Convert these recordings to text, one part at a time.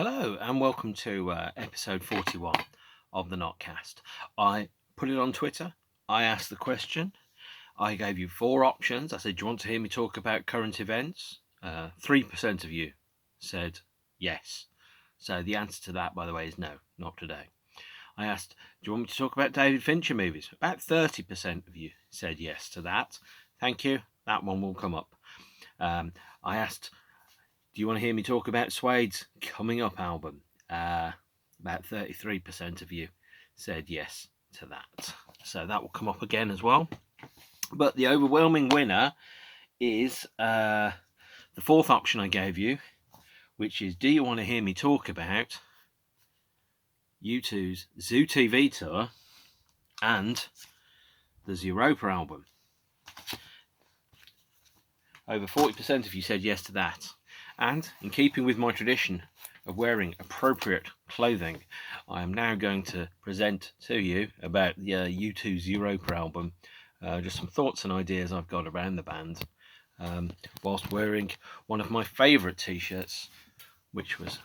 Hello and welcome to episode 41 of the Notcast. I put it on Twitter. I asked the question. I gave you 4 options. I said, do you want to hear me talk about current events? 3% of you said yes. So the answer to that, by the way, is no, not today. I asked, do you want me to talk about David Fincher movies? About 30% of you said yes to that. Thank you. That one will come up. I asked, do you want to hear me talk about Suede's Coming Up album? About 33% of you said yes to that. So that will come up again as well. But the overwhelming winner is the 4th option I gave you, which is, do you want to hear me talk about U2's ZooTV Tour and the Europa album? Over 40% of you said yes to that. And in keeping with my tradition of wearing appropriate clothing, I am now going to present to you about the U2's Europa album, just some thoughts and ideas I've got around the band, whilst wearing one of my favourite t-shirts, which was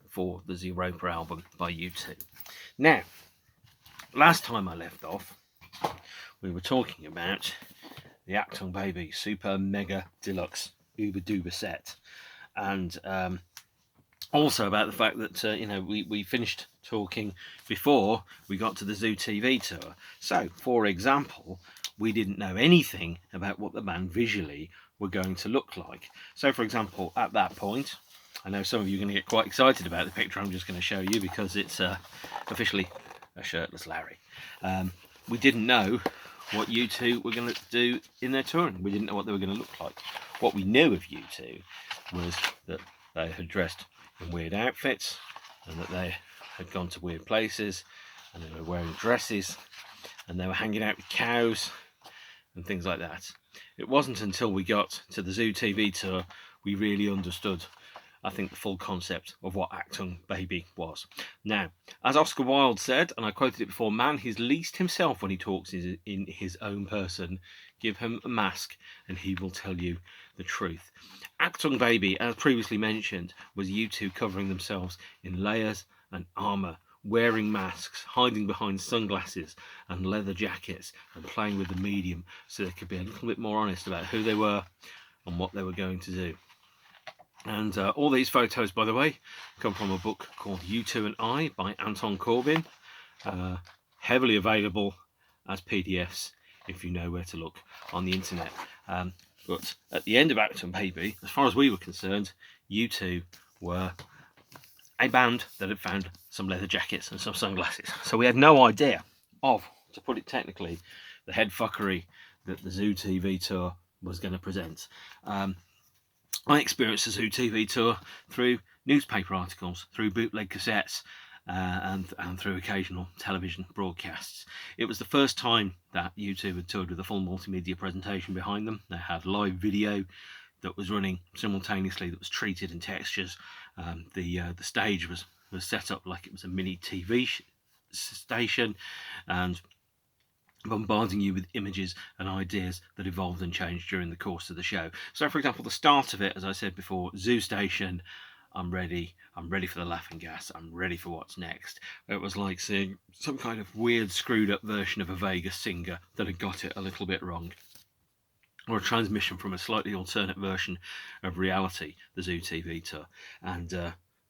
for the Europa album by U2. Now, last time I left off, we were talking about the Achtung Baby Super Mega Deluxe Uber Duber set. And also about the fact that we finished talking before we got to the ZooTV Tour. So, for example, we didn't know anything about what the band visually were going to look like. So, for example, at that point, I know some of you are going to get quite excited about the picture I'm just going to show you because it's officially a shirtless Larry. We didn't know what U2 were going to do in their touring. We didn't know what they were going to look like. What we knew of U2 was that they had dressed in weird outfits and that they had gone to weird places and they were wearing dresses and they were hanging out with cows and things like that. It wasn't until we got to the ZooTV Tour we really understood, I think, the full concept of what Achtung Baby was. Now, as Oscar Wilde said, and I quoted it before, man is least himself when he talks in his own person. Give him a mask and he will tell you the truth. Achtung Baby, as previously mentioned, was U2 covering themselves in layers and armour, wearing masks, hiding behind sunglasses and leather jackets, and playing with the medium so they could be a little bit more honest about who they were and what they were going to do. And all these photos, by the way, come from a book called U2 and I by Anton Corbijn, heavily available as PDFs if you know where to look on the internet. But at the end of Achtung Baby, as far as we were concerned, U2 were a band that had found some leather jackets and some sunglasses. So we had no idea of, to put it technically, the head fuckery that the ZooTV Tour was going to present. I experienced the ZooTV Tour through newspaper articles, through bootleg cassettes, and through occasional television broadcasts. It was the first time that U2 had toured with a full multimedia presentation behind them. They had live video that was running simultaneously, that was treated in textures. The stage was set up like it was a mini TV station, and bombarding you with images and ideas that evolved and changed during the course of the show. So, for example, the start of it, as I said before, Zoo Station, I'm ready for the laughing gas, I'm ready for what's next. It was like seeing some kind of weird screwed up version of a Vegas singer that had got it a little bit wrong, or a transmission from a slightly alternate version of reality, the ZooTV Tour. And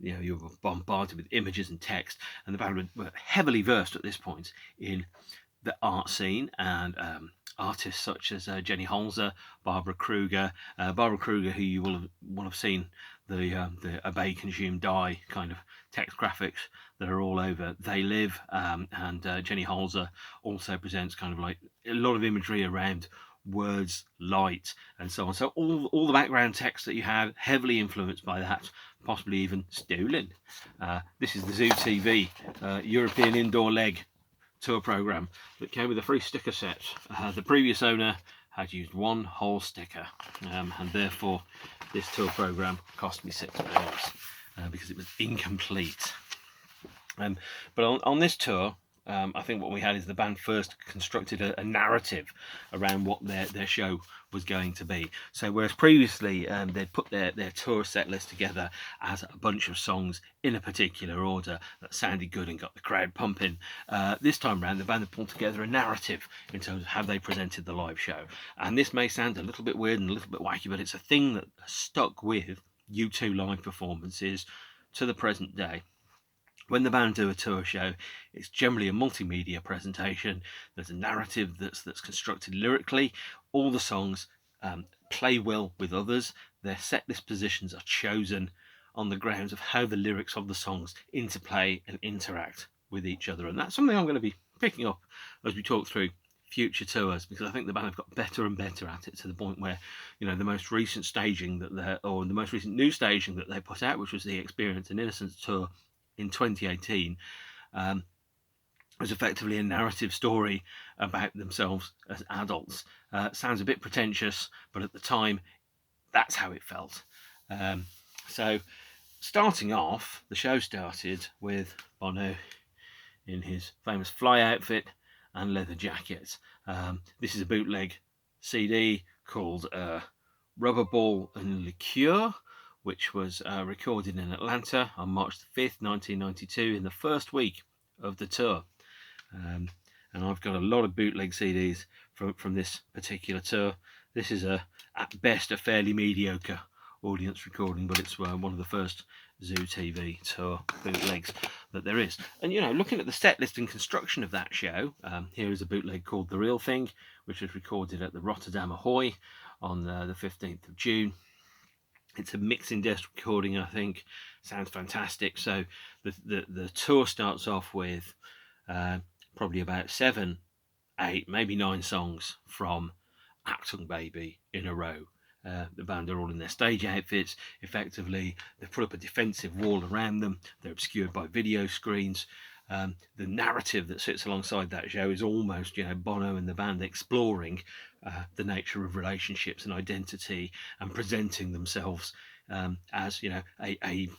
you were bombarded with images and text, and the band were heavily versed at this point in the art scene, and artists such as Jenny Holzer, Barbara Kruger, who you will have seen the Obey, Consume, Die kind of text graphics that are all over They Live, and Jenny Holzer also presents kind of like a lot of imagery around words, light, and so on. So all the background text that you had, heavily influenced by that, possibly even stolen. This is the ZooTV European Indoor Leg tour program that came with a free sticker set. The previous owner had used one whole sticker, and therefore this tour program cost me £6 because it was incomplete. But on this tour, I think what we had is the band first constructed a narrative around what their show was going to be. So whereas previously they'd put their tour set list together as a bunch of songs in a particular order that sounded good and got the crowd pumping, this time around the band had pulled together a narrative in terms of how they presented the live show. And this may sound a little bit weird and a little bit wacky, but it's a thing that stuck with U2 live performances to the present day. When the band do a tour show, it's generally a multimedia presentation. There's a narrative that's constructed lyrically. All the songs play well with others. Their set list positions are chosen on the grounds of how the lyrics of the songs interplay and interact with each other. And that's something I'm going to be picking up as we talk through future tours, because I think the band have got better and better at it, to the point where, you know, the most recent staging that the most recent new staging that they put out, which was the Experience and Innocence tour in 2018, was effectively a narrative story about themselves as adults. Sounds a bit pretentious, but at the time, that's how it felt. So, starting off, the show started with Bono in his famous fly outfit and leather jacket. This is a bootleg CD called Rubber Ball and Liqueur, which was recorded in Atlanta on March the 5th, 1992, in the first week of the tour. And I've got a lot of bootleg CDs from this particular tour. This is at best a fairly mediocre audience recording, but it's one of the first ZooTV Tour bootlegs that there is. And, you know, looking at the set list and construction of that show, here is a bootleg called The Real Thing, which was recorded at the Rotterdam Ahoy on the 15th of June. It's a mixing desk recording, I think. Sounds fantastic. So the tour starts off with probably about 7, 8, maybe 9 songs from Achtung Baby in a row. The band are all in their stage outfits. Effectively, they've put up a defensive wall around them. They're obscured by video screens. The narrative that sits alongside that show is almost, you know, Bono and the band exploring the nature of relationships and identity, and presenting themselves as, you know, a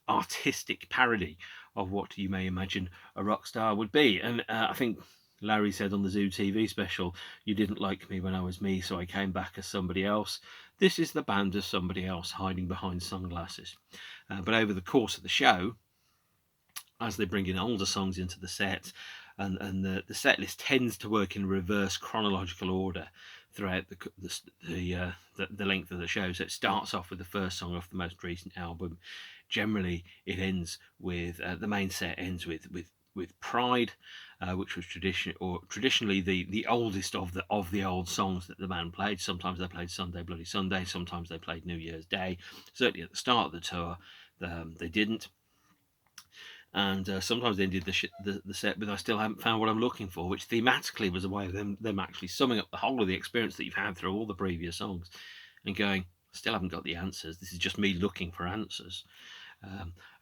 artistic parody of what you may imagine a rock star would be. And I think Larry said on the ZooTV special, "You didn't like me when I was me, so I came back as somebody else." This is the band as somebody else, hiding behind sunglasses. But over the course of the show, as they bring in older songs into the set, and the set list tends to work in reverse chronological order throughout the length of the show. So it starts off with the first song off the most recent album. Generally, it ends with the main set ends with Pride, which was traditionally the oldest of the old songs that the band played. Sometimes they played Sunday Bloody Sunday, sometimes they played New Year's Day. Certainly at the start of the tour, they didn't. And sometimes they did the set, but I still haven't found what I'm looking for, which thematically was a way of them actually summing up the whole of the experience that you've had through all the previous songs, and going, still haven't got the answers. This is just me looking for answers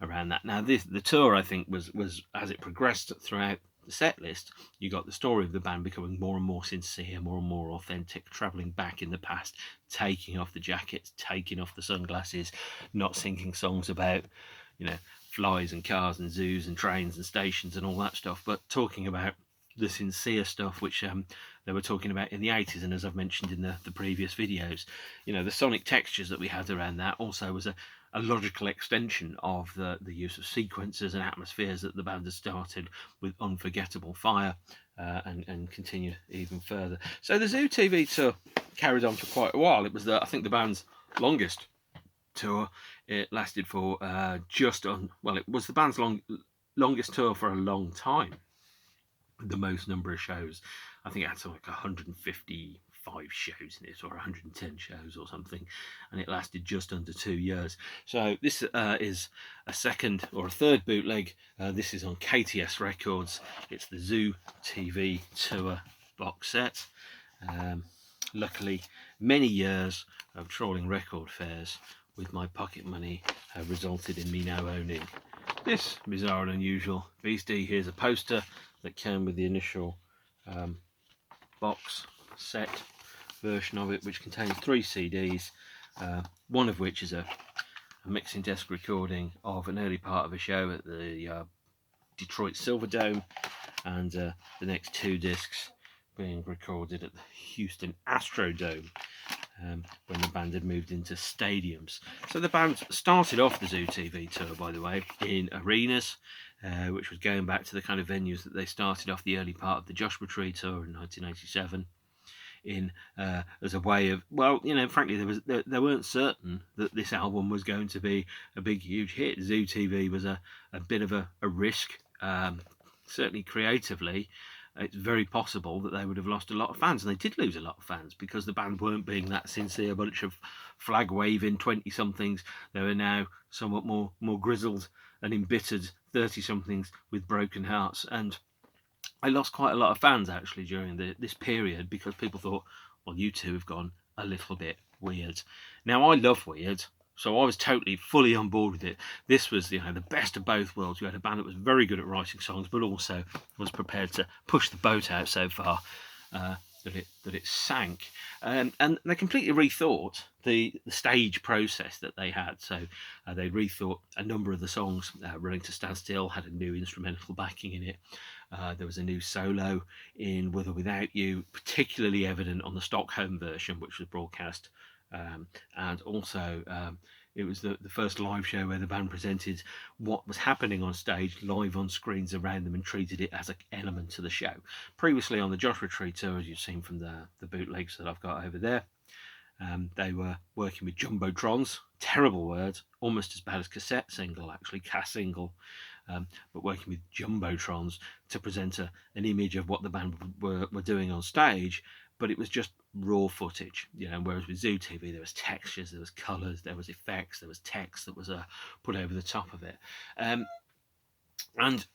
around that. Now, the tour, I think, was as it progressed throughout the set list, you got the story of the band becoming more and more sincere, more and more authentic, travelling back in the past, taking off the jackets, taking off the sunglasses, not singing songs about, you know, flies and cars and zoos and trains and stations and all that stuff, but talking about the sincere stuff which they were talking about in the 80s. And as I've mentioned in the previous videos, you know, the sonic textures that we had around that also was a logical extension of the use of sequencers and atmospheres that the band had started with Unforgettable Fire, and continued even further. So the ZooTV tour carried on for quite a while. It was I think the band's longest tour. It lasted for it was the band's longest tour for a long time. The most number of shows, I think it had something like 155 shows in it, or 110 shows or something, and it lasted just under 2 years. So this is a second or a third bootleg. This is on KTS Records. It's the ZooTV Tour box set. Luckily, many years of trawling record fairs with my pocket money have resulted in me now owning this bizarre and unusual beastie. Here's a poster that came with the initial box set version of it, which contains 3 CDs, one of which is a mixing desk recording of an early part of a show at the Detroit Silverdome, and the next 2 discs being recorded at the Houston Astrodome when the band had moved into stadiums. So the band started off the ZooTV Tour, by the way, in arenas, which was going back to the kind of venues that they started off the early part of the Joshua Tree Tour in 1987 in, as a way of, well, you know, frankly, they weren't certain that this album was going to be a big, huge hit. ZooTV was a bit of a risk, certainly creatively. It's very possible that they would have lost a lot of fans, and they did lose a lot of fans because the band weren't being that sincere bunch of flag-waving 20-somethings. They were now somewhat more grizzled and embittered 30-somethings with broken hearts. And I lost quite a lot of fans actually during this period because people thought, well, U2 have gone a little bit weird. Now, I love weird, so I was totally, fully on board with it. This was, you know, the best of both worlds. You had a band that was very good at writing songs, but also was prepared to push the boat out so far that it sank. And they completely rethought the stage process that they had. So they rethought a number of the songs. Running to Stand Still had a new instrumental backing in it. There was a new solo in With or Without You, particularly evident on the Stockholm version, which was broadcast. And also it was the first live show where the band presented what was happening on stage live on screens around them and treated it as an element to the show. Previously on the Joshua Tree Tour, as you've seen from the bootlegs that I've got over there, they were working with jumbotrons, terrible word, almost as bad as cassette single, actually, cass single, but working with jumbotrons to present an image of what the band were doing on stage, but it was just raw footage, you know. Whereas with ZooTV there was textures, there was colours, there was effects, there was text that was put over the top of it, and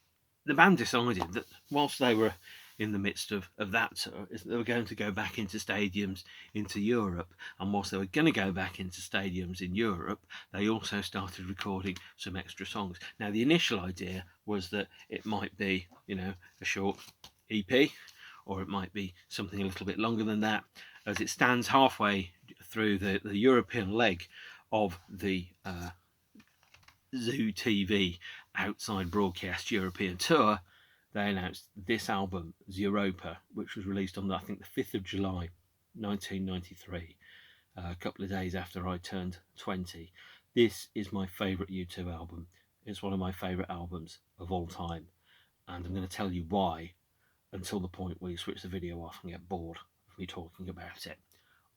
the band decided that whilst they were in the midst of that tour, is that they were going to go back into stadiums into Europe, and whilst they were going to go back into stadiums in Europe, they also started recording some extra songs. Now, the initial idea was that it might be, you know, a short EP, or it might be something a little bit longer than that. As it stands halfway through the European leg of the ZooTV outside broadcast European tour, they announced this album, Europa, which was released on, I think, the 5th of July 1993, a couple of days after I turned 20. This is my favourite U2 album. It's one of my favourite albums of all time, and I'm going to tell you why until the point where you switch the video off and get bored of me talking about it.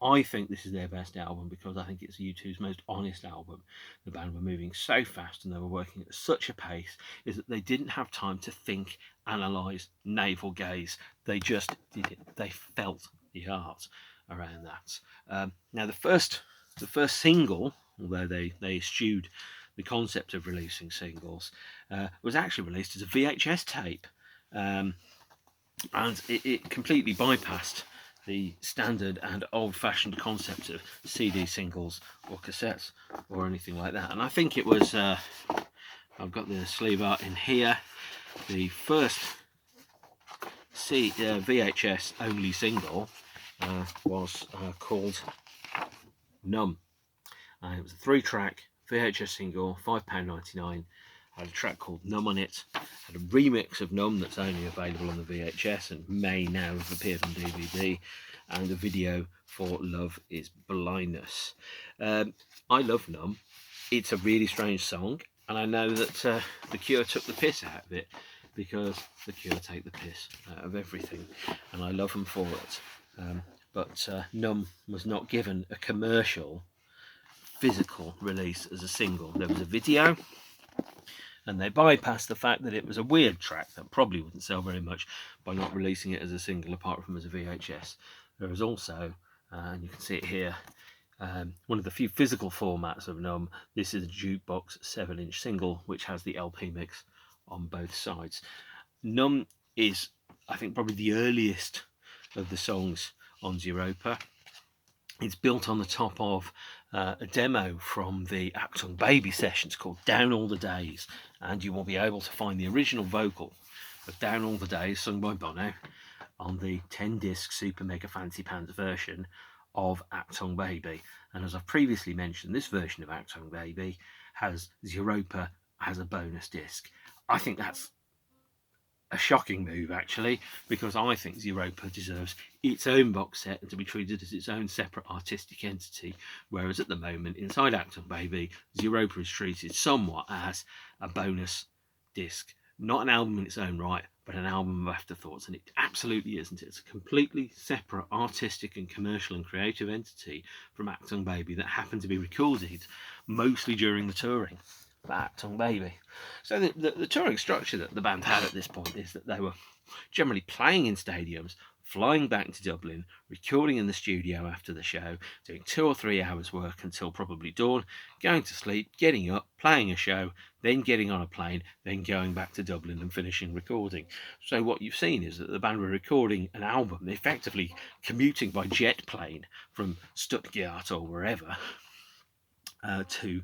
I think this is their best album because I think it's U2's most honest album. The band were moving so fast and they were working at such a pace is that they didn't have time to think, analyse, navel gaze. They just did it. They felt the art around that. Now the first single, although they eschewed the concept of releasing singles, was actually released as a VHS tape, and it completely bypassed the standard and old-fashioned concept of CD singles or cassettes or anything like that. And I think it was, I've got the sleeve art in here, the first VHS only single was called Numb. It was a 3-track VHS single, £5.99. Had a track called Numb on it, had a remix of Numb that's only available on the VHS and may now have appeared on DVD, and a video for Love is Blindness. I love Numb. It's a really strange song, and I know that The Cure took the piss out of it, because The Cure take the piss out of everything, and I love them for it. But Numb was not given a commercial, physical release as a single. There was a video, and they bypassed the fact that it was a weird track that probably wouldn't sell very much by not releasing it as a single apart from as a VHS. There is also, and you can see it here, one of the few physical formats of Numb. This is a jukebox 7-inch single which has the LP mix on both sides. Numb is, I think, probably the earliest of the songs on Europa. It's built on the top of a demo from the Achtung Baby sessions called Down All the Days, and you will be able to find the original vocal of Down All the Days sung by Bono on the 10-disc Super Mega Fancy Pants version of Achtung Baby. And as I've previously mentioned, this version of Achtung Baby has Europa as a bonus disc. I think that's a shocking move, actually, because I think Zooropa deserves its own box set and to be treated as its own separate artistic entity, whereas at the moment, inside Acton Baby, Zooropa is treated somewhat as a bonus disc. Not an album in its own right, but an album of afterthoughts, and it absolutely isn't. It's a completely separate artistic and commercial and creative entity from Acton Baby that happened to be recorded mostly during the touring. Acton Baby. So the touring structure that the band had at this point is that they were generally playing in stadiums, flying back to Dublin, recording in the studio after the show, doing 2 or 3 hours work until probably dawn, going to sleep, getting up, playing a show, then getting on a plane, then going back to Dublin and finishing recording. So what you've seen is that the band were recording an album, effectively commuting by jet plane from Stuttgart or wherever to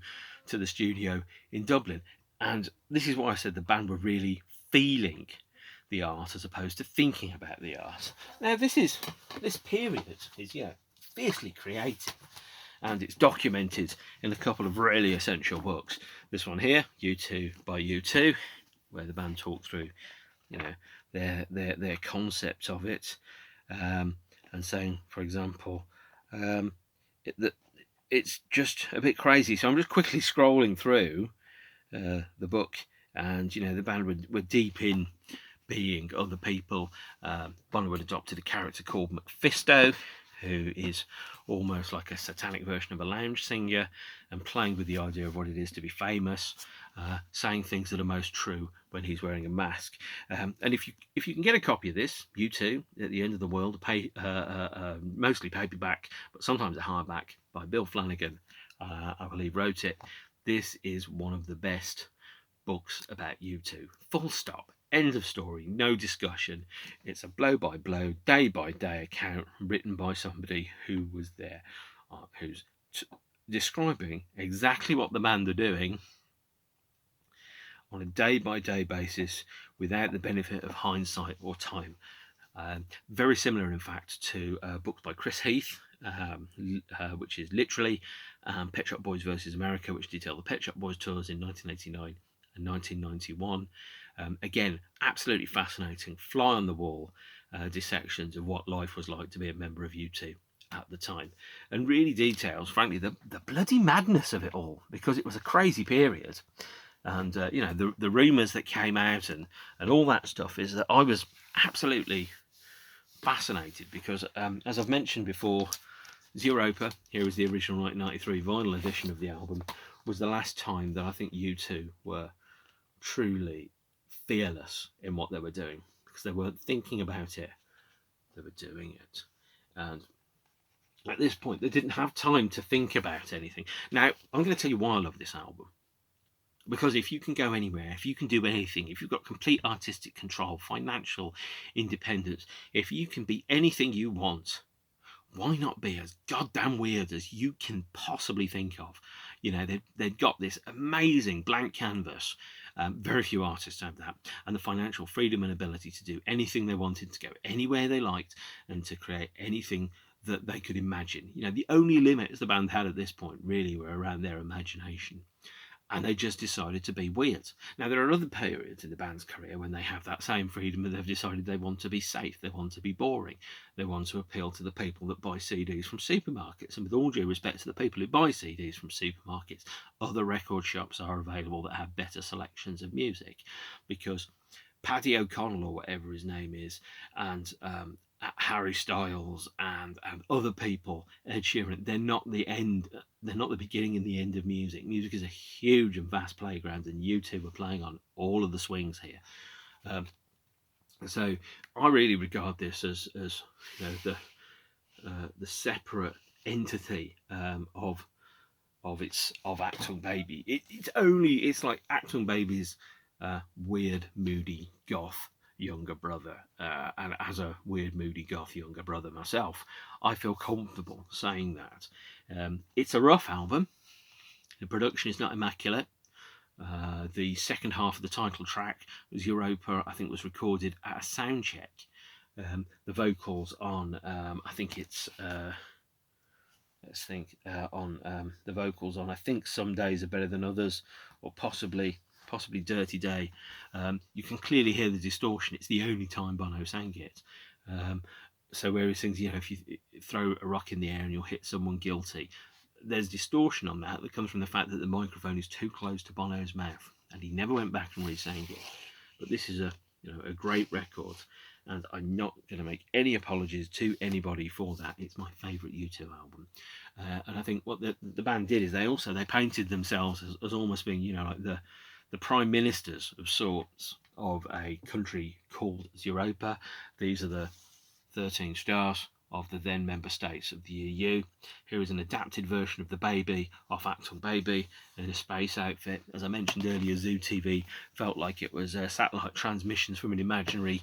the studio in Dublin. And this is why I said the band were really feeling the art as opposed to thinking about the art. Now this period is fiercely creative, and it's documented in a couple of really essential books. This one here, U2 by U2, where the band talk through their concept of it, and saying, for example, that it's just a bit crazy. So I'm just quickly scrolling through the book, and the band were deep in being other people. Bono had adopted a character called Mephisto, who is almost like a satanic version of a lounge singer, and playing with the idea of what it is to be famous, saying things that are most true when he's wearing a mask. And if you can get a copy of this, U2 at the End of the World, mostly paperback, but sometimes a hardback, by Bill Flanagan, I believe wrote it. This is one of the best books about U2. Full stop. End of story. No discussion. It's a blow-by-blow, day-by-day account written by somebody who was there, who's describing exactly what the band are doing on a day-by-day basis without the benefit of hindsight or time. Very similar, in fact, to books by Chris Heath, which is literally Pet Shop Boys versus America, which detail the Pet Shop Boys tours in 1989 and 1991. Again, absolutely fascinating, fly on the wall dissections of what life was like to be a member of U2 at the time, and really details, frankly, the bloody madness of it all, because it was a crazy period. And the rumours that came out and all that stuff is that I was absolutely fascinated, because as I've mentioned before, Zooropa, here is the original 1993 vinyl edition of the album, was the last time that I think U2 were truly fearless in what they were doing, because they weren't thinking about it, they were doing it. And at this point they didn't have time to think about anything. Now I'm going to tell you why I love this album, because if you can go anywhere, if you can do anything, if you've got complete artistic control, financial independence, if you can be anything you want, why not be as goddamn weird as you can possibly think of? They've got this amazing blank canvas. Very few artists have that, and the financial freedom and ability to do anything they wanted, to go anywhere they liked, and to create anything that they could imagine. The only limits the band had at this point really were around their imagination. And they just decided to be weird. Now, there are other periods in the band's career when they have that same freedom, and they've decided they want to be safe, they want to be boring, they want to appeal to the people that buy CDs from supermarkets. And with all due respect to the people who buy CDs from supermarkets, other record shops are available that have better selections of music, because Paddy O'Connell, or whatever his name is, and Harry Styles and other people, Ed Sheeran, they're not the end, they're not the beginning and the end of music. Music is a huge and vast playground, and U2 were playing on all of the swings here. So I really regard this as the separate entity of Acton Baby. It's like Acton Baby's weird, moody goth younger brother, and as a weird, moody goth younger brother myself, I feel comfortable saying that. It's a rough album. The production is not immaculate. The second half of the title track, Europa, I think was recorded at a sound check. The vocals on, I think it's on the vocals on I think Some Days Are Better Than Others, or possibly possibly Dirty Day, you can clearly hear the distortion. It's the only time Bono sang it. So where he sings, if you throw a rock in the air and you'll hit someone guilty, there's distortion on that comes from the fact that the microphone is too close to Bono's mouth, and he never went back and re-sang it. But this is a great record, and I'm not going to make any apologies to anybody for that. It's my favourite U2 album, and I think what the band did is they painted themselves as almost being like the prime ministers of sorts of a country called Europa. These are the 13 stars of the then member states of the EU. Here is an adapted version of The Baby off Achtung Baby in a space outfit. As I mentioned earlier, ZooTV felt like it was satellite transmissions from an imaginary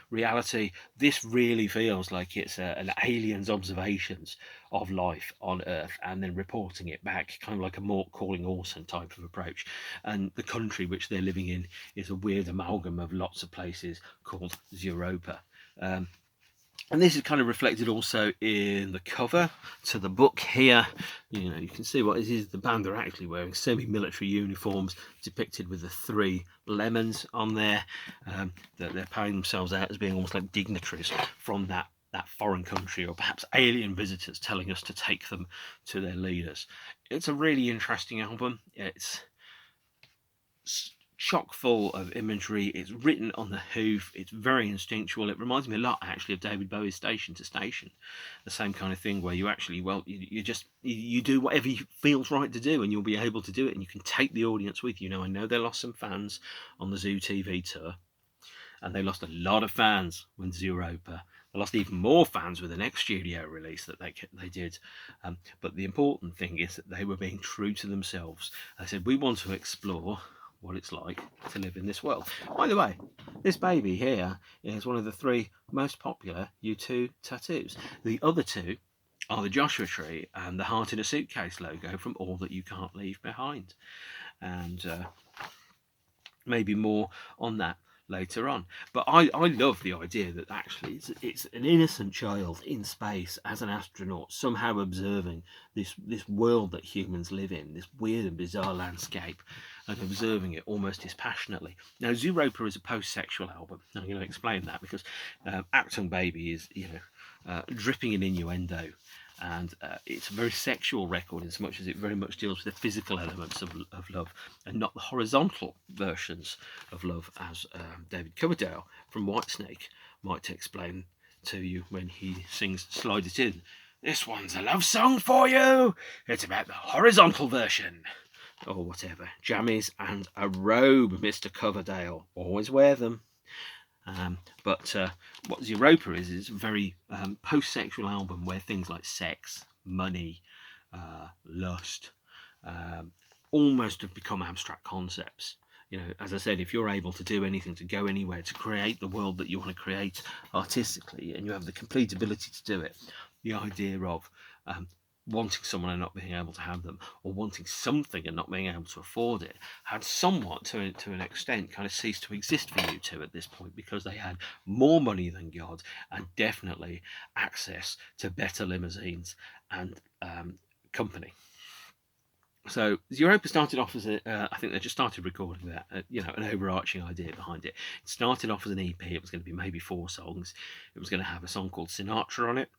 reality. This really feels like it's an alien's observations of life on Earth and then reporting it back, kind of like a Mork calling Orson type of approach. And the country which they're living in is a weird amalgam of lots of places called Europa. And this is kind of reflected also in the cover to the book here. You can see what it is. The band are actually wearing semi-military uniforms depicted with the 3 lemons on there. That they're paying themselves out as being almost like dignitaries from that foreign country, or perhaps alien visitors telling us to take them to their leaders. It's a really interesting album. It's chock full of imagery. It's written on the hoof. It's very instinctual. It reminds me a lot actually of David Bowie's Station to Station, the same kind of thing where you actually you do whatever feels right to do, and you'll be able to do it, and you can take the audience with you. Now, I know they lost some fans on the ZooTV tour, and they lost a lot of fans when Zooropa. They lost even more fans with the next studio release that they did. But the important thing is that they were being true to themselves. They said, we want to explore what it's like to live in this world. By the way, this baby here is one of the 3 most popular U2 tattoos. The other 2 are the Joshua Tree and the Heart in a Suitcase logo from All That You Can't Leave Behind. And maybe more on that later on. But I love the idea that actually it's an innocent child in space as an astronaut, somehow observing this world that humans live in, this weird and bizarre landscape, and observing it almost dispassionately. Now, Zooropa is a post-sexual album. I'm going to explain that because Achtung Baby is dripping in innuendo. And it's a very sexual record in so much as it very much deals with the physical elements of love and not the horizontal versions of love, as David Coverdale from Whitesnake might explain to you when he sings Slide It In. This one's a love song for you. It's about the horizontal version. Or whatever. Jammies and a robe, Mr. Coverdale. Always wear them. But what Europa is a very post-sexual album where things like sex, money, lust, almost have become abstract concepts. As I said, if you're able to do anything, to go anywhere, to create the world that you want to create artistically, and you have the complete ability to do it, the idea of wanting someone and not being able to have them, or wanting something and not being able to afford it, had somewhat, to an extent, kind of ceased to exist for U2 at this point, because they had more money than God and definitely access to better limousines and company. So Europa started off as I think they just started recording that, an overarching idea behind it. It started off as an EP. It was going to be maybe 4 songs. It was going to have a song called Sinatra on it,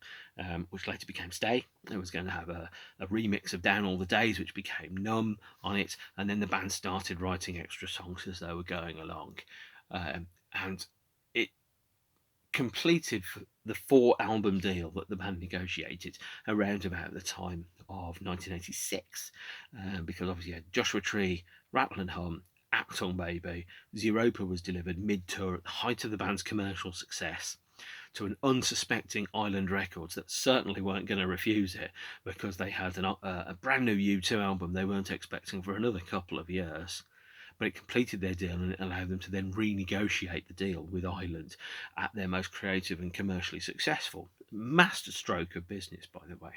which later became Stay. It was going to have a remix of Down All the Days, which became Numb on it. And then the band started writing extra songs as they were going along. And it completed the 4-album deal that the band negotiated around about the time of 1986, because obviously you had Joshua Tree, Rattle and Hum, Achtung Baby. Zooropa was delivered mid-tour at the height of the band's commercial success to an unsuspecting Island Records that certainly weren't going to refuse it, because they had a brand new U2 album they weren't expecting for another couple of years. But it completed their deal, and it allowed them to then renegotiate the deal with Island at their most creative and commercially successful. Masterstroke of business, by the way.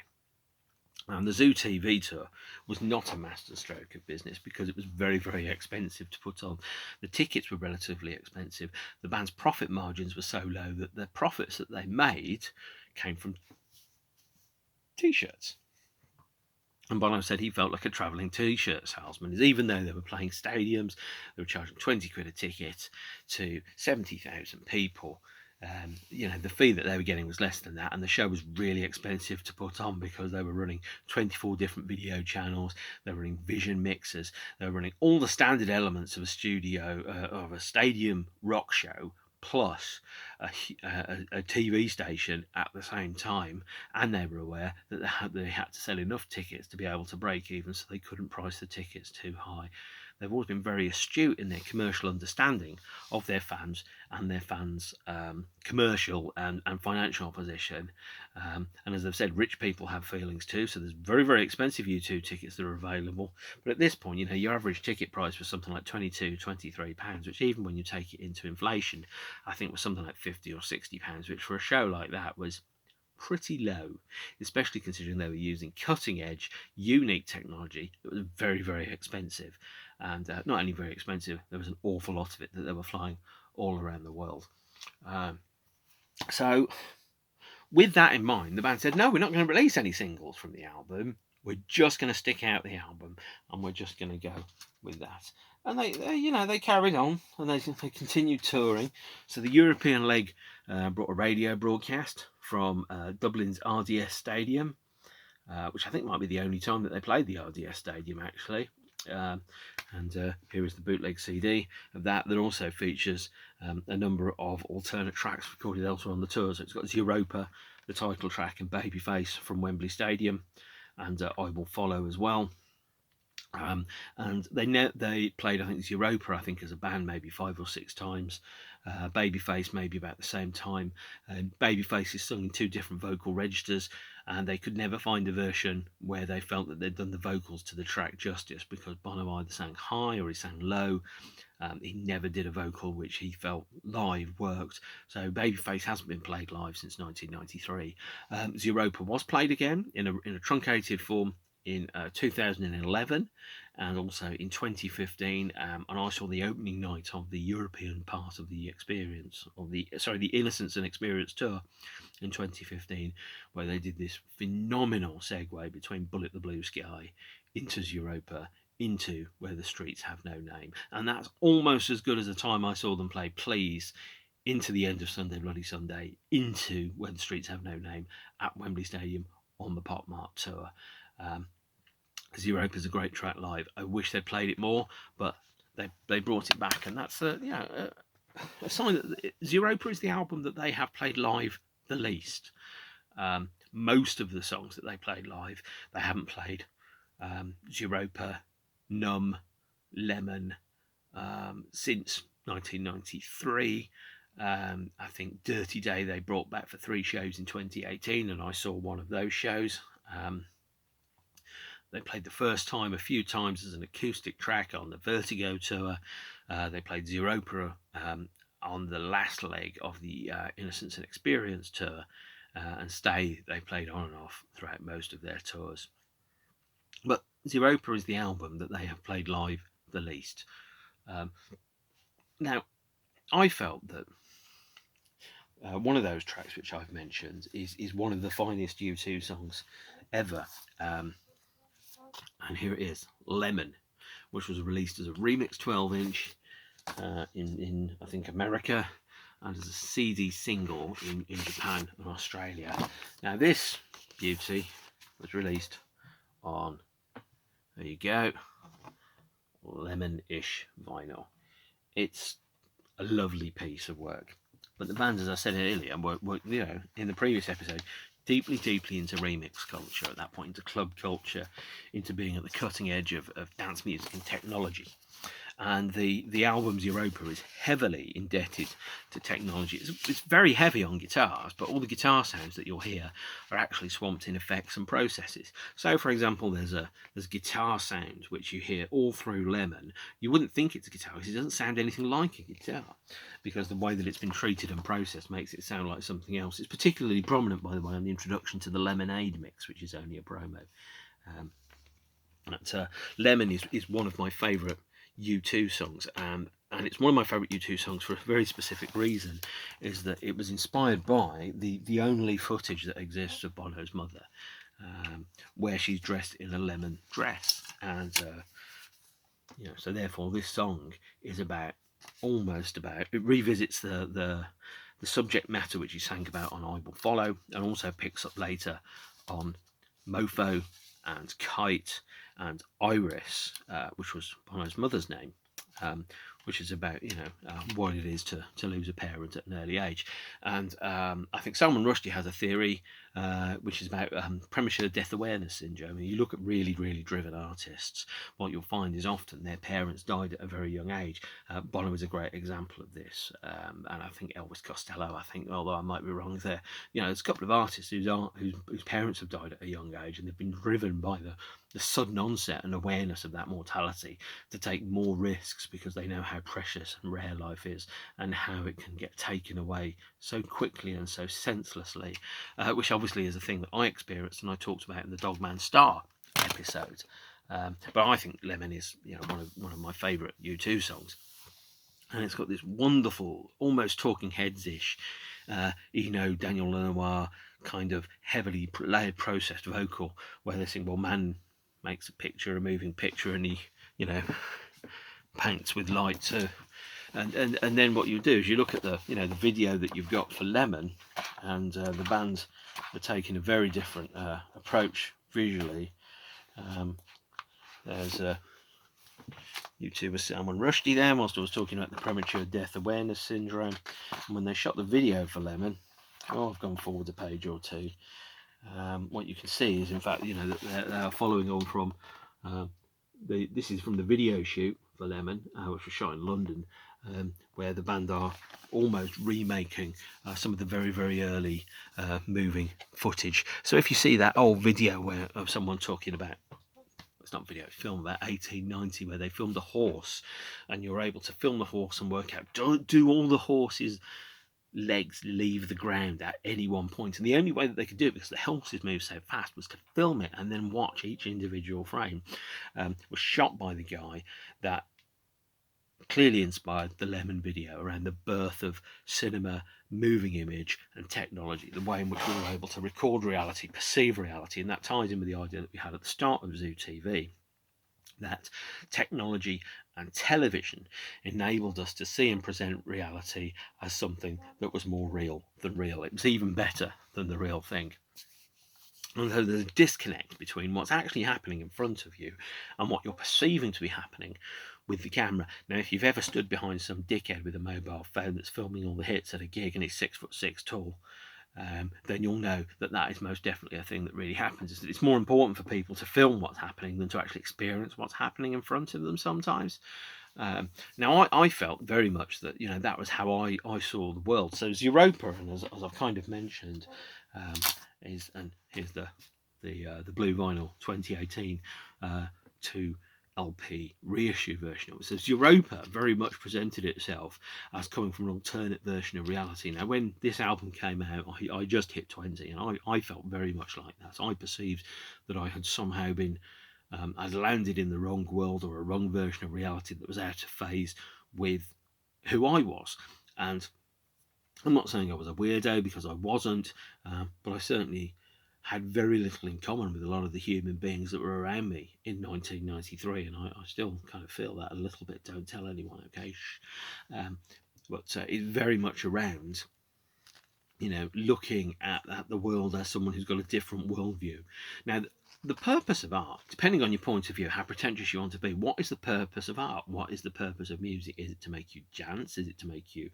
And the ZooTV Tour was not a masterstroke of business because it was very, very expensive to put on. The tickets were relatively expensive. The band's profit margins were so low that the profits that they made came from T-shirts. And Bono said he felt like a travelling T-shirt salesman, even though they were playing stadiums, they were charging 20 quid a ticket to 70,000 people. The fee that they were getting was less than that, and the show was really expensive to put on because they were running 24 different video channels, they were running vision mixers, they were running all the standard elements of a stadium rock show, plus a TV station at the same time, and they were aware that they had to sell enough tickets to be able to break even, so they couldn't price the tickets too high. They've always been very astute in their commercial understanding of their fans and their fans' commercial and financial position. And as I've said, rich people have feelings too, so there's very, very expensive U2 tickets that are available. But at this point, your average ticket price was something like £22-23, which even when you take it into inflation, I think was something like £50 or £60, which for a show like that was pretty low, especially considering they were using cutting-edge, unique technology that was very, very expensive. And not only very expensive, there was an awful lot of it that they were flying all around the world. So with that in mind, the band said, no, we're not going to release any singles from the album. We're just going to stick out the album, and we're just going to go with that. And they carried on, and they continued touring. So the European leg brought a radio broadcast from Dublin's RDS Stadium, which I think might be the only time that they played the RDS Stadium, actually. And here is the bootleg CD of that also features a number of alternate tracks recorded elsewhere on the tour. So it's got Europa, the title track, and Babyface from Wembley Stadium, and I Will Follow as well. And they played, I think, Europa, as a band, maybe 5 or 6 times. Babyface maybe about the same time. Babyface is sung in 2 different vocal registers, and they could never find a version where they felt that they'd done the vocals to the track justice, because Bono either sang high or he sang low. He never did a vocal which he felt live worked. So Babyface hasn't been played live since 1993. Europa was played again in a truncated form in 2011, and also in 2015, and I saw the opening night of the European part of the experience, of the Innocence and Experience tour in 2015, where they did this phenomenal segue between Bullet the Blue Sky into Europa, into Where the Streets Have No Name. And that's almost as good as the time I saw them play Please, into the End of Sunday Bloody Sunday, into Where the Streets Have No Name at Wembley Stadium on the Pop Mart tour. Europa is a great track live. I wish they'd played it more, but they brought it back, and that's a sign that Europa is the album that they have played live the least. Most of the songs that they played live, they haven't played. Europa, Numb, Lemon, since 1993. I think Dirty Day they brought back for 3 shows in 2018, and I saw one of those shows. They played the first time a few times as an acoustic track on the Vertigo tour. They played Europa on the last leg of the Innocence and Experience tour, and Stay they played on and off throughout most of their tours. But Europa is the album that they have played live the least. Now, I felt that one of those tracks which I've mentioned is one of the finest U2 songs ever. And here it is, Lemon, which was released as a remix 12-inch in I think America, and as a CD single in Japan and Australia. Now this beauty was released on, there you go, lemon-ish vinyl. It's a lovely piece of work. But the band, as I said earlier, were in the previous episode, deeply into remix culture at that point, into club culture, into being at the cutting edge of dance music and technology. And the album's Europa is heavily indebted to technology. It's very heavy on guitars, but all the guitar sounds that you'll hear are actually swamped in effects and processes. So, for example, there's guitar sound which you hear all through Lemon. You wouldn't think it's a guitar because it doesn't sound anything like a guitar, because the way that it's been treated and processed makes it sound like something else. It's particularly prominent, by the way, on the introduction to the Lemonade mix, which is only a promo. Lemon is one of my favourite U2 songs, and it's one of my favourite U2 songs for a very specific reason, is that it was inspired by the only footage that exists of Bono's mother. where she's dressed in a lemon dress, and so therefore this song is it revisits the subject matter which he sang about on I Will Follow, and also picks up later on Mofo and Kite and Iris, which was Bono's mother's name, which is about what it is to lose a parent at an early age. And I think Salman Rushdie has a theory which is about premature death awareness syndrome. And you look at really, really driven artists, what you'll find is often their parents died at a very young age. Bono is a great example of this, and I think Elvis Costello, although I might be wrong there, there's a couple of artists whose parents have died at a young age, and they've been driven by the sudden onset and awareness of that mortality to take more risks because they know how precious and rare life is, and how it can get taken away so quickly and so senselessly, which obviously is a thing that I experienced and I talked about in the Dogman Star episode. But I think Lemon is one of my favourite U2 songs, and it's got this wonderful, almost Talking Heads-ish, Daniel Lenoir kind of heavily layered processed vocal, where they sing, well, man makes a picture, a moving picture, and he paints with light. And then what you do is you look at the video that you've got for Lemon, and the band are taking a very different approach visually. There's YouTuber Salman Rushdie there, whilst I was talking about the premature death awareness syndrome. And when they shot the video for Lemon, I've gone forward a page or two. What you can see is, in fact, that they are following on from. This is from the video shoot for Lemon, which was shot in London, where the band are almost remaking some of the very, very early moving footage. So if you see that old video of someone talking about, it's not video, it's film about 1890, where they filmed a horse, and you're able to film the horse and work out, do all the horse's legs leave the ground at any one point? And the only way that they could do it, because the horses move so fast, was to film it and then watch each individual frame. Was shot by the guy that clearly inspired the Lemon video around the birth of cinema, moving image and technology, the way in which we were able to record reality, perceive reality. And that ties in with the idea that we had at the start of ZooTV, that technology and television enabled us to see and present reality as something that was more real than real. It was even better than the real thing. And so there's a disconnect between what's actually happening in front of you and what you're perceiving to be happening with the camera. Now, if you've ever stood behind some dickhead with a mobile phone that's filming all the hits at a gig and he's 6'6" tall, then you'll know that is most definitely a thing that really happens. Is that it's more important for people to film what's happening than to actually experience what's happening in front of them sometimes. Now, I felt very much that that was how I saw the world. So Zooropa, and as I've kind of mentioned, here's the blue vinyl 2018 2 LP reissue version of it. So Europa very much presented itself as coming from an alternate version of reality. Now, when this album came out, I just hit 20, and I felt very much like that. I perceived that I had somehow been I'd landed in the wrong world, or a wrong version of reality that was out of phase with who I was. And I'm not saying I was a weirdo, because I wasn't, but I certainly had very little in common with a lot of the human beings that were around me in 1993, and I still kind of feel that a little bit. Don't tell anyone, okay? But it's very much around, looking at the world as someone who's got a different worldview. Now, the purpose of art, depending on your point of view, how pretentious you want to be, what is the purpose of art? What is the purpose of music? Is it to make you dance? Is it to make you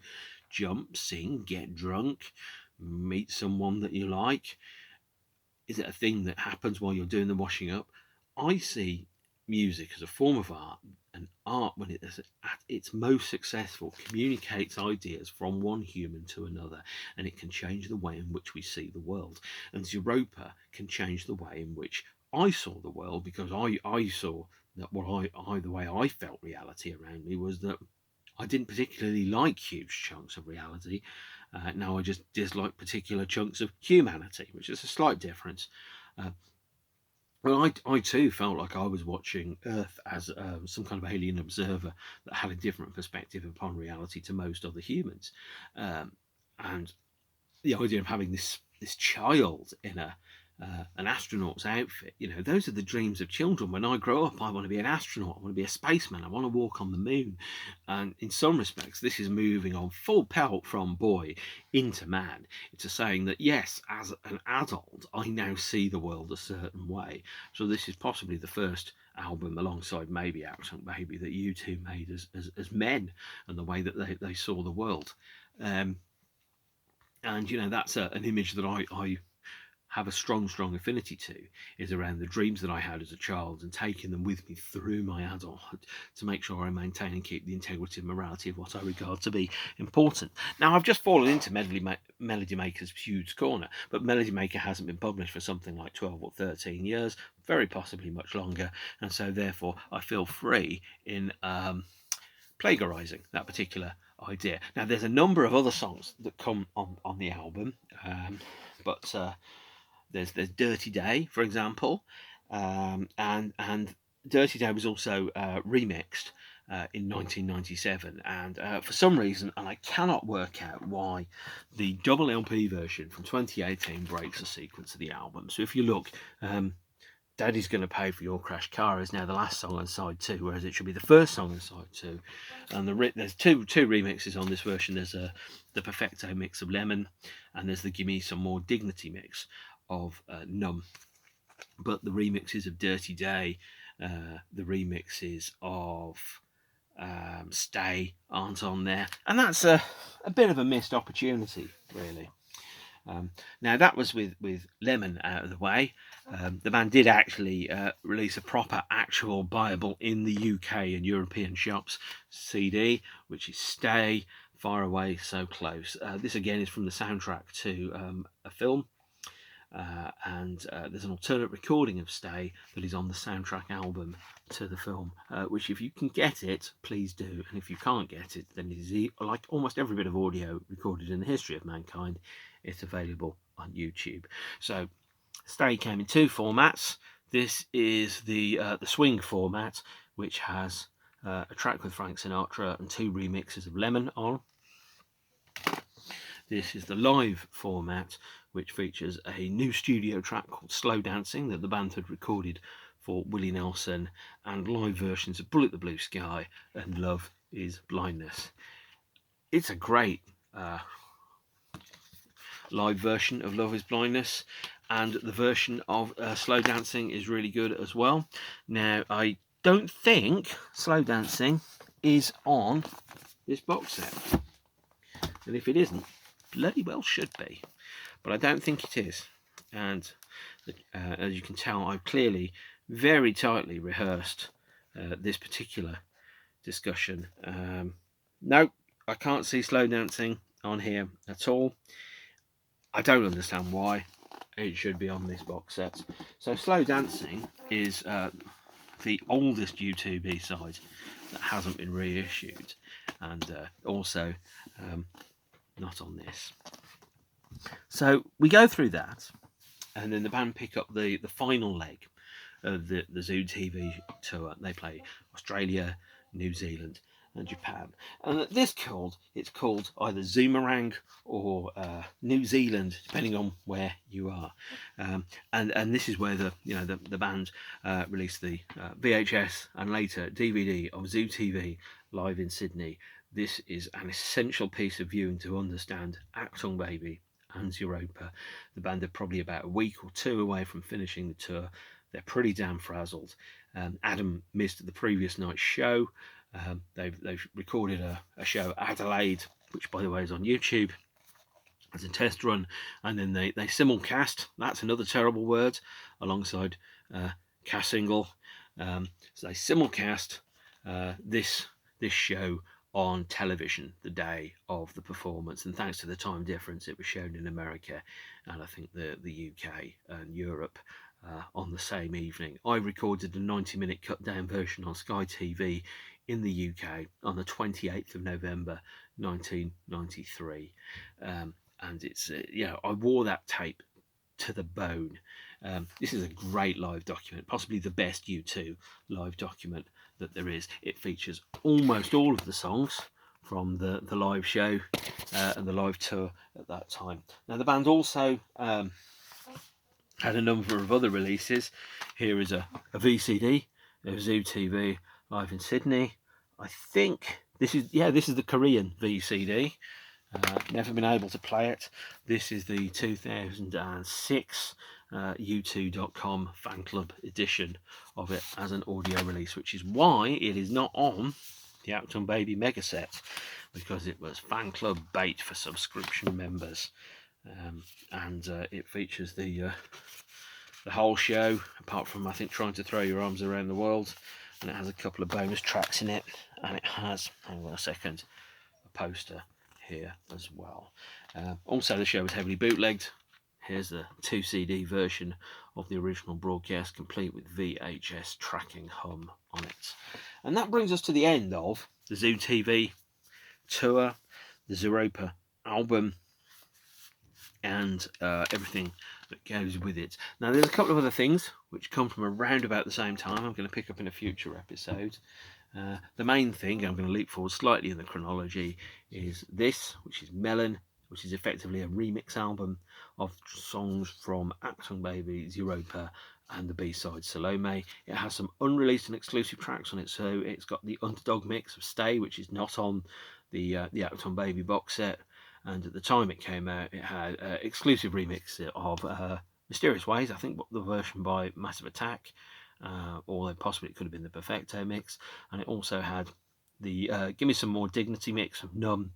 jump, sing, get drunk, meet someone that you like? Is it a thing that happens while you're doing the washing up? I see music as a form of art, and art, when it is at its most successful, communicates ideas from one human to another, and it can change the way in which we see the world. And Europa can change the way in which I saw the world, because I saw that the way I felt reality around me was that I didn't particularly like huge chunks of reality. Now I just dislike particular chunks of humanity, which is a slight difference. Well, I too felt like I was watching Earth as some kind of alien observer that had a different perspective upon reality to most other humans. And the idea of having this child in a an astronaut's outfit. You know, those are the dreams of children. When I grow up, I want to be an astronaut. I want to be a spaceman. I want to walk on the moon. And in some respects, this is moving on full pelt from boy into man. It's a saying that, yes, as an adult, I now see the world a certain way. So this is possibly the first album, alongside maybe Accent Baby, that U2 made as men, and the way that they saw the world. And, you know, that's an image that I have a strong affinity to, is around the dreams that I had as a child and taking them with me through my adulthood to make sure I maintain and keep the integrity and morality of what I regard to be important. Now, I've just fallen into Melody Maker's huge corner, but Melody Maker hasn't been published for something like 12 or 13 years, very possibly much longer, and so therefore I feel free in plagiarising that particular idea. Now, there's a number of other songs that come on the album, but there's Dirty Day, for example, and Dirty Day was also remixed in 1997, and for some reason, and I cannot work out why, the double LP version from 2018 breaks the sequence of the album. So if you look, Daddy's Gonna Pay for Your Crashed Car is now the last song on side 2, whereas it should be the first song on side 2. And there's two remixes on this version. There's the Perfecto mix of Lemon, and there's the Gimme Some More Dignity mix of Numb. But the remixes of Dirty Day, the remixes of Stay aren't on there, and that's a bit of a missed opportunity, really. Now, that was with Lemon out of the way. The band did actually release a proper, actual buyable in the UK and European shops CD, which is Stay, Far Away, So Close. This again is from the soundtrack to a film. And there's an alternate recording of Stay that is on the soundtrack album to the film, which, if you can get it, please do. And if you can't get it, then it is, like almost every bit of audio recorded in the history of mankind, it's available on YouTube. So Stay came in 2 formats. This is the swing format, which has a track with Frank Sinatra and 2 remixes of Lemon on. This is the live format, which features a new studio track called Slow Dancing that the band had recorded for Willie Nelson, and live versions of Bullet the Blue Sky and Love is Blindness. It's a great live version of Love is Blindness, and the version of Slow Dancing is really good as well. Now, I don't think Slow Dancing is on this box set, and if it isn't, bloody well should be, but I don't think it is. And as you can tell, I've clearly very tightly rehearsed this particular discussion. No, I can't see Slow Dancing on here at all. I don't understand why. It should be on this box set. So Slow Dancing is the oldest U2 B-side that hasn't been reissued, and also not on this. So we go through that, and then the band pick up the final leg of the ZooTV tour. They play Australia, New Zealand and Japan, and it's called either Zoomerang or New Zealand, depending on where you are. And this is where the band released the VHS and later DVD of ZooTV live in Sydney. This is an essential piece of viewing to understand Achtung Baby and Europa. The band are probably about a week or 2 away from finishing the tour. They're pretty damn frazzled. Adam missed the previous night's show. They've recorded a show, Adelaide, which by the way is on YouTube as a test run, and then they simulcast, that's another terrible word, alongside Cassingle. So they simulcast this show on television the day of the performance, and thanks to the time difference, it was shown in America and I think the UK and Europe on the same evening. I recorded a 90-minute cut down version on Sky TV in the UK on the 28th of November 1993, and it's I wore that tape to the bone. This is a great live document, possibly the best U2 live document that there is. It features almost all of the songs from the live show and the live tour at that time. Now the band also had a number of other releases. Here is a VCD of ZooTV live in Sydney. I think this is the Korean VCD. Never been able to play it. This is the 2006 U2.com fan club edition of it as an audio release, which is why it is not on the Achtung Baby mega set, because it was fan club bait for subscription members. And it features the whole show, apart from, I think, Trying to Throw Your Arms Around the World, and it has a couple of bonus tracks in it, and it has, hang on a second, a poster here as well. Also, the show was heavily bootlegged. Here's the 2 CD version of the original broadcast, complete with VHS tracking hum on it. And that brings us to the end of the ZooTV Tour, the Zooropa album, and everything that goes with it. Now, there's a couple of other things which come from around about the same time I'm going to pick up in a future episode. The main thing, I'm going to leap forward slightly in the chronology, is this, which is Melon, which is effectively a remix album of songs from Achtung Baby, Europa, and the B-side Salome. It has some unreleased and exclusive tracks on it, so it's got the Underdog mix of Stay, which is not on the Achtung Baby box set, and at the time it came out, it had exclusive remix of Mysterious Ways, I think the version by Massive Attack, or possibly it could have been the Perfecto mix, and it also had the Give Me Some More Dignity mix of Numb,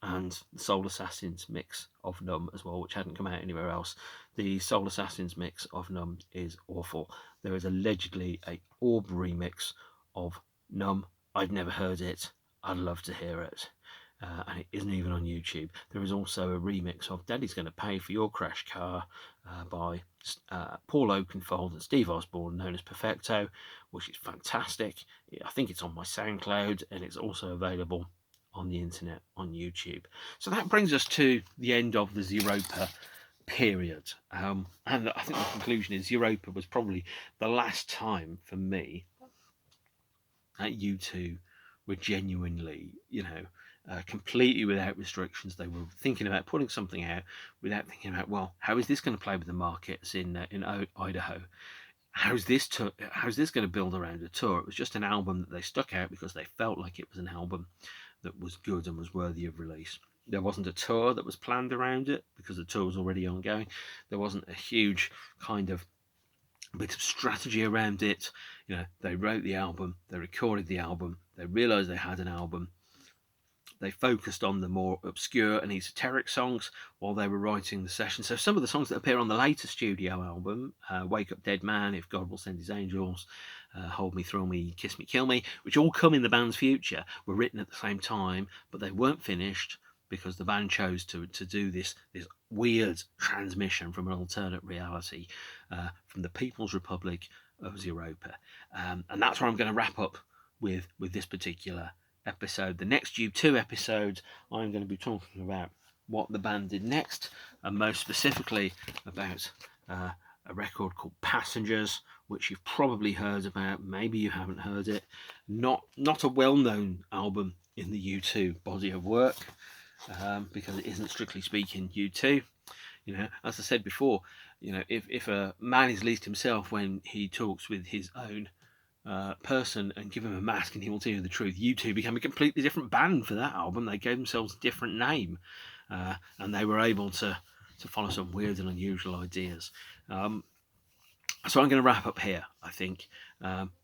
and the Soul Assassins mix of Numb as well, which hadn't come out anywhere else. The Soul Assassins mix of Numb is awful. There is allegedly a Orb remix of Numb. I've never heard it. I'd love to hear it. And it isn't even on YouTube. There is also a remix of Daddy's Gonna Pay for Your Crash Car by Paul Oakenfold and Steve Osborne, known as Perfecto, which is fantastic. I think it's on my SoundCloud, and it's also available on the internet on YouTube. So that brings us to the end of the Zooropa period. And I think the conclusion is Zooropa was probably the last time for me that U2 were genuinely, completely without restrictions. They were thinking about putting something out without thinking about, well, how is this going to play with the markets in Idaho? How's this going to build around a tour? It was just an album that they stuck out because they felt like it was an album that was good and was worthy of release. There wasn't a tour that was planned around it because the tour was already ongoing. There wasn't a huge kind of bit of strategy around it. They wrote the album, they recorded the album, they realized they had an album. They focused on the more obscure and esoteric songs while they were writing the session. So some of the songs that appear on the later studio album, Wake Up Dead Man, If God Will Send His Angels, Hold Me, Thrill Me, Kiss Me, Kill Me, which all come in the band's future, were written at the same time, but they weren't finished because the band chose to do this weird transmission from an alternate reality from the Peoples Republic of Zooropa. And that's where I'm going to wrap up with this particular episode. The next U2 episode, I'm going to be talking about what the band did next, and most specifically about a record called Passengers, which you've probably heard about. Maybe you haven't heard it. Not a well-known album in the U2 body of work, because it isn't, strictly speaking, U2. As I said before, if a man is least himself when he talks with his own person and give him a mask and he will tell you the truth, U2 became a completely different band for that album. They gave themselves a different name, and they were able to follow some weird and unusual ideas. So I'm going to wrap up here. I think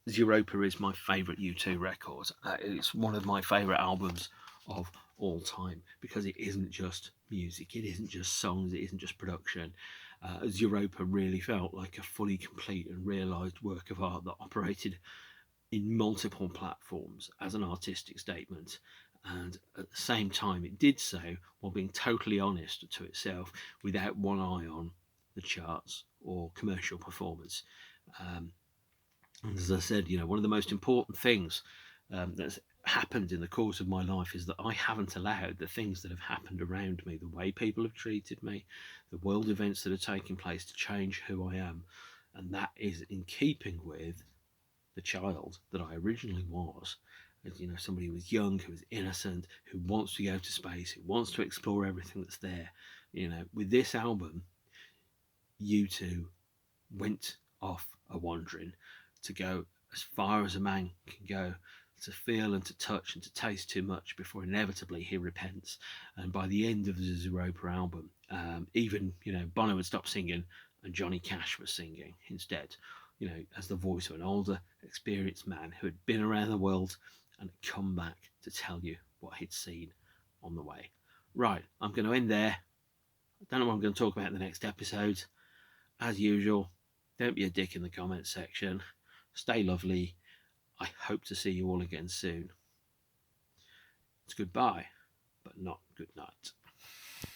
Zooropa is my favourite U2 record. It's one of my favourite albums of all time, because it isn't just music, it isn't just songs, it isn't just production. Zooropa really felt like a fully complete and realised work of art that operated in multiple platforms as an artistic statement, and at the same time it did so while being totally honest to itself, without one eye on the charts or commercial performance. And as I said, one of the most important things that's happened in the course of my life is that I haven't allowed the things that have happened around me, the way people have treated me, the world events that are taking place, to change who I am. And that is in keeping with the child that I originally was. As somebody who was young, who was innocent, who wants to go to space, who wants to explore everything that's there. With this album, U2 went off a-wandering to go as far as a man can go, to feel and to touch and to taste too much before inevitably he repents. And by the end of the Zooropa album, even Bono had stopped singing and Johnny Cash was singing instead, as the voice of an older, experienced man who had been around the world and had come back to tell you what he'd seen on the way. Right, I'm going to end there. I don't know what I'm going to talk about in the next episode. As usual, don't be a dick in the comments section. Stay lovely. I hope to see you all again soon. It's goodbye, but not good night.